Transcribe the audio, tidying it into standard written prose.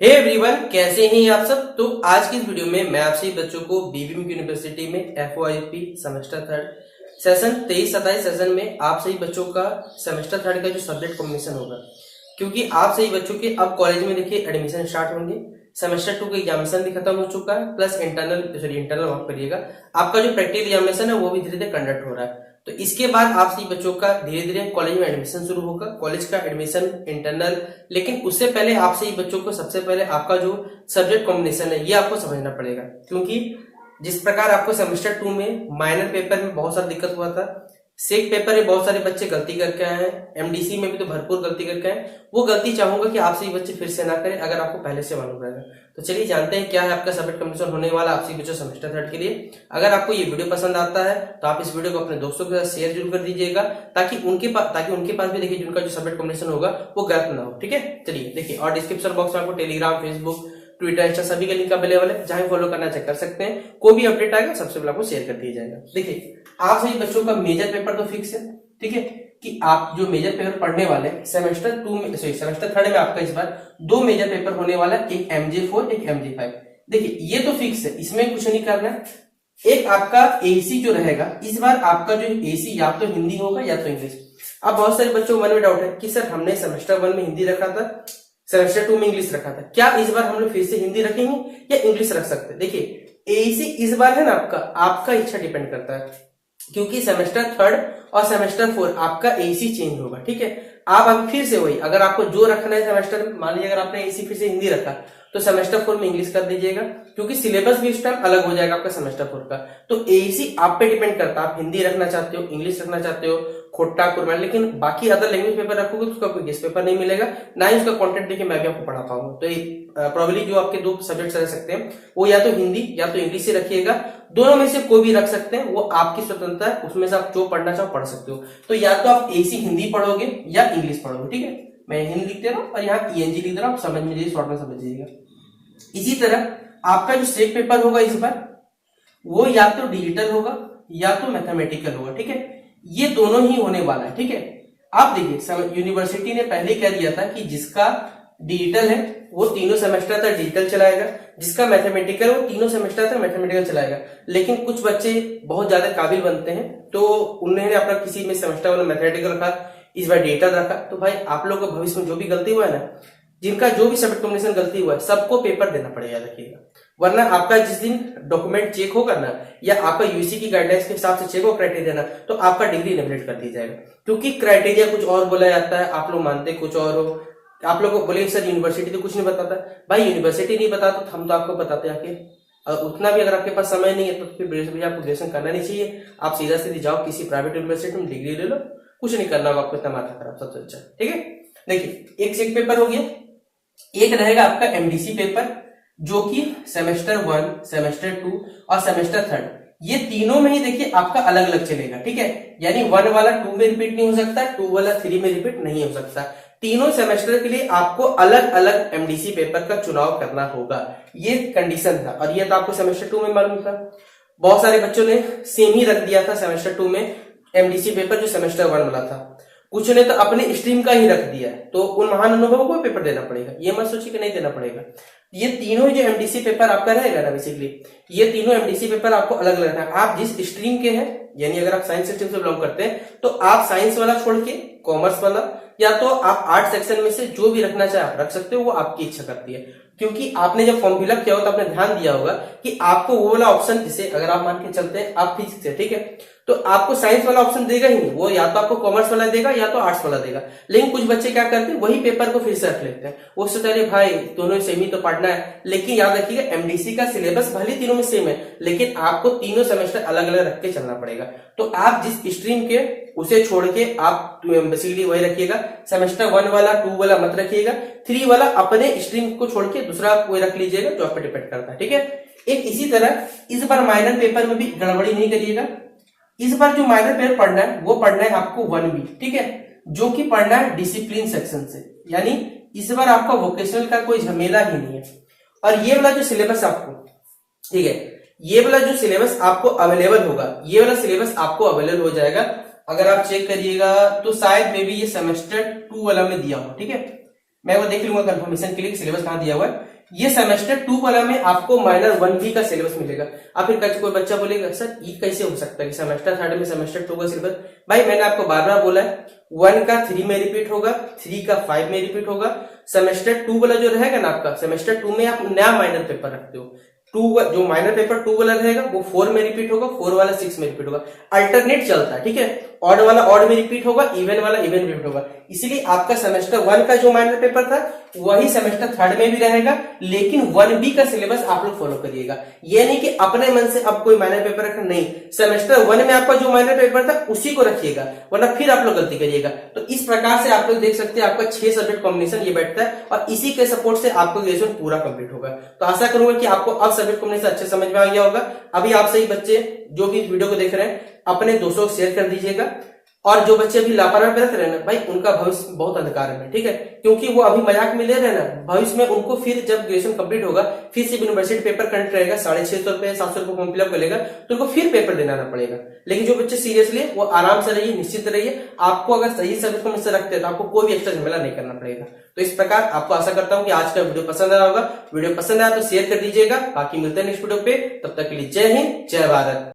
Hey everyone, कैसे हैं आप सब। तो आज की इस वीडियो में मैं आपसे बच्चों को बीबीएम यूनिवर्सिटी में एफओआईपी सेमेस्टर थर्ड सेशन 23-27 सेशन में आप सही बच्चों का सेमेस्टर थर्ड का जो सब्जेक्ट कॉम्बिनेशन होगा, क्योंकि आप सही बच्चों के अब कॉलेज में देखिए एडमिशन स्टार्ट होंगे। सेमेस्टर 2 का एग्जामिनेशन भी खत्म हो चुका है, प्लस इंटरनल माफ करिएगा, आपका जो प्रैक्टिकल एग्जामिनेशन है वो भी धीरे धीरे कंडक्ट हो रहा है। तो इसके बाद आप सभी बच्चों का धीरे धीरे कॉलेज में एडमिशन शुरू होगा, कॉलेज का एडमिशन इंटरनल। लेकिन उससे पहले आप सभी बच्चों को सबसे पहले आपका जो सब्जेक्ट कॉम्बिनेशन है ये आपको समझना पड़ेगा, क्योंकि जिस प्रकार आपको सेमेस्टर 2 में माइनर पेपर में बहुत सारी दिक्कत हुआ था, सेक पेपर में बहुत सारे बच्चे गलती करके आए हैं, एमडीसी में भी तो भरपूर गलती करके आए, वो गलती चाहूंगा कि आप सभी बच्चे फिर से ना करें अगर आपको पहले से मालूम रहेगा। तो चलिए जानते हैं क्या है आपका सब्जेक्ट कॉम्बिनेशन होने वाला आप सभी बच्चों सेमेस्टर थर्ड के लिए। अगर आपको ये वीडियो पसंद आता है तो आप इस वीडियो को अपने दोस्तों के साथ शेयर जरूर कर दीजिएगा, ताकि उनके पास भी देखिए जिनका जो सब्जेक्ट कॉम्बिनेशन होगा वो गलत ना हो। ठीक है, चलिए देखिए, और डिस्क्रिप्शन बॉक्स में आपको टेलीग्राम, फेसबुक, ट्विटर, इंस्टा सभी का लिंक अवेलेबल है, जहां फॉलो करना चेक कर सकते हैं। कोई भी अपडेट आएगा सबसे पहले आपको शेयर कर दिया जाएगा। देखिए, आप सभी बच्चों का मेजर पेपर तो फिक्स है, ठीक है, कि आप जो मेजर पेपर पढ़ने वाले सेमेस्टर 2 में सेमेस्टर थर्ड में आपका इस बार दो मेजर पेपर होने वाला है, एक MJ4 एक MJ5। देखिए ये तो फिक्स है, इसमें कुछ नहीं करना है। एक आपका एसी जो रहेगा इस बार आपका जो एसी या तो हिंदी होगा या तो इंग्लिश। अब बहुत सारे बच्चों को मन में डाउट है कि सर हमने सेमेस्टर 1 में हिंदी रखा था, सेमेस्टर 2 में इंग्लिश रखा था, क्या इस बार हम लोग फिर से हिंदी रखेंगे या इंग्लिश रख सकते हैं। देखिए एसी इस बार है ना आपका इच्छा डिपेंड करता है, क्योंकि सेमेस्टर थर्ड और सेमेस्टर 4 आपका एसी चेंज होगा। ठीक है, आप अभी फिर से वही, अगर आपको जो रखना है सेमेस्टर, मान लीजिए अगर आपने एसी फिर से हिंदी रखा तो सेमेस्टर 4 में इंग्लिश कर दीजिएगा, क्योंकि सिलेबस भी इस टाइम अलग हो जाएगा आपका सेमेस्टर 4 का। तो एसी आप पे डिपेंड करता है, आप हिंदी रखना चाहते हो, इंग्लिश रखना चाहते हो, खोटा कुरमैन, लेकिन बाकी अदर लैंग्वेज पेपर रखोगे तो उसका कोई गेस्ट पेपर नहीं मिलेगा, ना ही उसका कंटेंट देखिए मैं भी आपको पढ़ा पाऊंगा। तो प्रॉब्लली जो आपके दो सब्जेक्ट रह सकते हैं वो या तो हिंदी या तो इंग्लिश ही रखिएगा, दोनों में से कोई भी रख सकते हैं, वो आपकी स्वतंत्रता है, उसमें से आप जो पढ़ना चाहो पढ़ सकते हो। तो या तो आप एसी हिंदी पढ़ोगे या इंग्लिश पढ़ोगे। ठीक है, मैं हिंदी लिख दे रहा हूँ और यहाँ ईएनजी लिख दे रहा हूँ, समझ में लीजिए, शॉर्ट में समझिएगा। इसी तरह आपका जो सेक पेपर होगा इस बार वो या तो डिजिटल होगा या तो मैथमेटिकल होगा। ठीक है, ये दोनों ही होने वाला है। ठीक है, आप देखिए यूनिवर्सिटी ने पहले कह दिया था कि जिसका डिजिटल है वो तीनों सेमेस्टर तक डिजिटल चलाएगा, जिसका मैथमेटिकल वो तीनों सेमेस्टर तक मैथमेटिकल चलाएगा। लेकिन कुछ बच्चे बहुत ज्यादा काबिल बनते हैं तो उन्होंने अपना किसी में सेमेस्टर में मैथमेटिकल रखा, इस बार डिजिटल रखा। तो भाई आप लोग को भविष्य में जो भी गलती हुआ है ना, जिनका जो भी सब्जेक्ट कॉम्बिनेशन गलती हुआ है सबको पेपर देना पड़ेगा, रखिएगा, वरना आपका जिस दिन डॉक्यूमेंट चेक होगा ना, या आपका यूजीसी की गाइडलाइंस के हिसाब से चेक हो क्राइटेरिया ना, तो आपका डिग्री इनवैलिड कर दी जाएगा, क्योंकि क्राइटेरिया कुछ और बोला जाता है, आप लोग मानते कुछ और हो। आप लोग को बोले सर यूनिवर्सिटी तो कुछ नहीं बताता, भाई यूनिवर्सिटी नहीं बताता तो हम तो आपको बताते आके, और उतना भी अगर आपके पास समय नहीं है तो फिर भैया आपको ग्रेजुएशन करना नहीं चाहिए, आप सीधा सीधी जाओ किसी प्राइवेट यूनिवर्सिटी में डिग्री ले लो, कुछ नहीं करना होगा आपको, इतना माथा खराब, सबसे अच्छा। ठीक है, देखिए एक सेक पेपर हो गया, एक रहेगा आपका एमडीसी पेपर, जो कि सेमेस्टर 1, सेमेस्टर 2 और सेमेस्टर थर्ड, ये तीनों में ही देखिए आपका अलग अलग चलेगा। ठीक है, यानी 1 वाला 2 में रिपीट नहीं हो सकता, 2 वाला 3 में रिपीट नहीं हो सकता। तीनों सेमेस्टर के लिए आपको अलग अलग एमडीसी पेपर का चुनाव करना होगा, ये कंडीशन था, और ये तो आपको सेमेस्टर 2 में मालूम था। बहुत सारे बच्चों ने सेम ही रख दिया था सेमेस्टर 2 में एमडीसी पेपर जो सेमेस्टर 1 वाला था, कुछ ने तो अपने स्ट्रीम का ही रख दिया, तो उन महान अनुभवों को पेपर देना पड़ेगा, ये मत सोचिए कि नहीं देना पड़ेगा। ये तीनों जो एमडीसी पेपर आपका रहेगा ना, बेसिकली ये तीनों एमडीसी पेपर आपको अलग अलग रखना है। आप जिस स्ट्रीम के हैं, यानी अगर आप साइंस स्ट्रीम से बिलोंग करते हैं तो आप साइंस वाला छोड़ के कॉमर्स वाला, या तो आप आर्ट सेक्शन में से जो भी रखना चाहे आप रख सकते हो, वो आपकी इच्छा करती है। क्योंकि आपने जब फॉर्म फिलअप किया हो तो आपने ध्यान दिया होगा कि आपको वो वाला ऑप्शन, जिसे अगर आप मान के चलते हैं आप फिजिक्स से, ठीक है, तो आपको साइंस वाला ऑप्शन देगा ही नहीं, वो या तो आपको कॉमर्स वाला देगा या तो आर्ट्स वाला देगा। लेकिन कुछ बच्चे क्या करते हैं, वही पेपर को फिर से रख लेते हैं, वो सोचते हैं भाई दोनों सेम ही तो पढ़ना है। लेकिन याद रखिएगा एमडीसी का सिलेबस भले तीनों में सेम है, लेकिन आपको तीनों सेमेस्टर अलग अलग रख के चलना पड़ेगा। तो आप जिस स्ट्रीम के उसे छोड़ के आप बेसिकली वही रखिएगा, सेमेस्टर 1 वाला 2 वाला मत रखिएगा, 3 वाला अपने स्ट्रीम को छोड़ के दूसरा कोई रख लीजिएगा, जो आप पे डिपेंड करता है। ठीक है, एक इसी तरह इस बार माइनर पेपर में भी गड़बड़ी नहीं करिएगा। इस बार जो माइनर पेपर पढ़ना है वो पढ़ना है आपको 1B, ठीक है, जो कि पढ़ना है डिसिप्लिन सेक्शन से, यानी इस बार आपका वोकेशनल का कोई झमेला ही नहीं है। और ये वाला जो सिलेबस आपको, ठीक है, ये वाला जो सिलेबस आपको अवेलेबल होगा, ये वाला सिलेबस आपको अवेलेबल हो जाएगा। अगर आप चेक करिएगा तो शायद मे बी ये सेमेस्टर 2 वाला में दिया हो, ठीक है, मैं वो देख लूंगा कंफर्मेशन के लिए सिलेबस कहाँ दिया हुआ है। ये सेमेस्टर 2 वाला में आपको -1B का सिलेबस मिलेगा। अब फिर कोई बच्चा बोलेगा सर ये कैसे हो सकता है कि सेमेस्टर 3 में सेमेस्टर 2 का सिलेबस। भाई मैंने आपको बार बार बोला है 1 का 3 में रिपीट होगा, 3 का 5 में रिपीट होगा। सेमेस्टर 2 वाला जो रहेगा ना आपका, सेमेस्टर 2 में आप नया माइनर पेपर रखते हो, जो माइनर पेपर 2 वाला रहेगा वो 4 में रिपीट होगा, 4 वाला 6 में रिपीट होगा, अल्टरनेट चलता है, ठीक है। ऑड वाला ऑड में रिपीट होगा, इवन वाला इवन में रिपीट होगा। इसीलिए आपका सेमेस्टर 1 का जो माइनर पेपर था वही सेमेस्टर 3 में भी रहेगा, लेकिन 1B का सिलेबस आप लोग फॉलो करिएगा। ये नहीं कि अपने मन से अब कोई माइनर पेपर रखना, नहीं, सेमेस्टर 1 में आपका जो माइनर पेपर था उसी को रखिएगा, वरना फिर आप लोग गलती करिएगा। तो इस प्रकार से आप लोग देख सकते हैं आपका 6 सब्जेक्ट कॉम्बिनेशन ये बैठता है और इसी के सपोर्ट से आपको ग्रेजुएशन पूरा कंप्लीट होगा। तो आशा करूंगा कि आपको अब सब्जेक्ट कॉम्बिनेशन अच्छे समझ में आ गया होगा। अभी आप सही बच्चे जो भी वीडियो को देख रहे हैं अपने दोस्तों को शेयर कर दीजिएगा, और जो बच्चे अभी लापरवाही बरत रहे हैं ना भाई, उनका भविष्य बहुत अंधकार में, ठीक है, क्योंकि वो अभी मजाक में ले रहे हैं ना, भविष्य में उनको फिर जब ग्रेजुएशन कंप्लीट होगा फिर से यूनिवर्सिटी पेपर कंडक्ट रहेगा, 650 रुपए 700 रुपए फॉर्म फिलअप करेगा तो उनको फिर पेपर देना पड़ेगा। लेकिन जो बच्चे सीरियसली वो आराम से रहिए, निश्चित रहिए, आपको अगर सही सब्जेक्ट को मिलकर रखते हैं तो आपको कोई भी एक्स्ट्रा झमेला नहीं करना पड़ेगा। तो इस प्रकार आपको आशा करता हूं कि आज का वीडियो पसंद आया होगा। वीडियो पसंद आया तो शेयर कर दीजिएगा। बाकी मिलते हैं नेक्स्ट वीडियो पे, तब तक के लिए जय हिंद, जय भारत।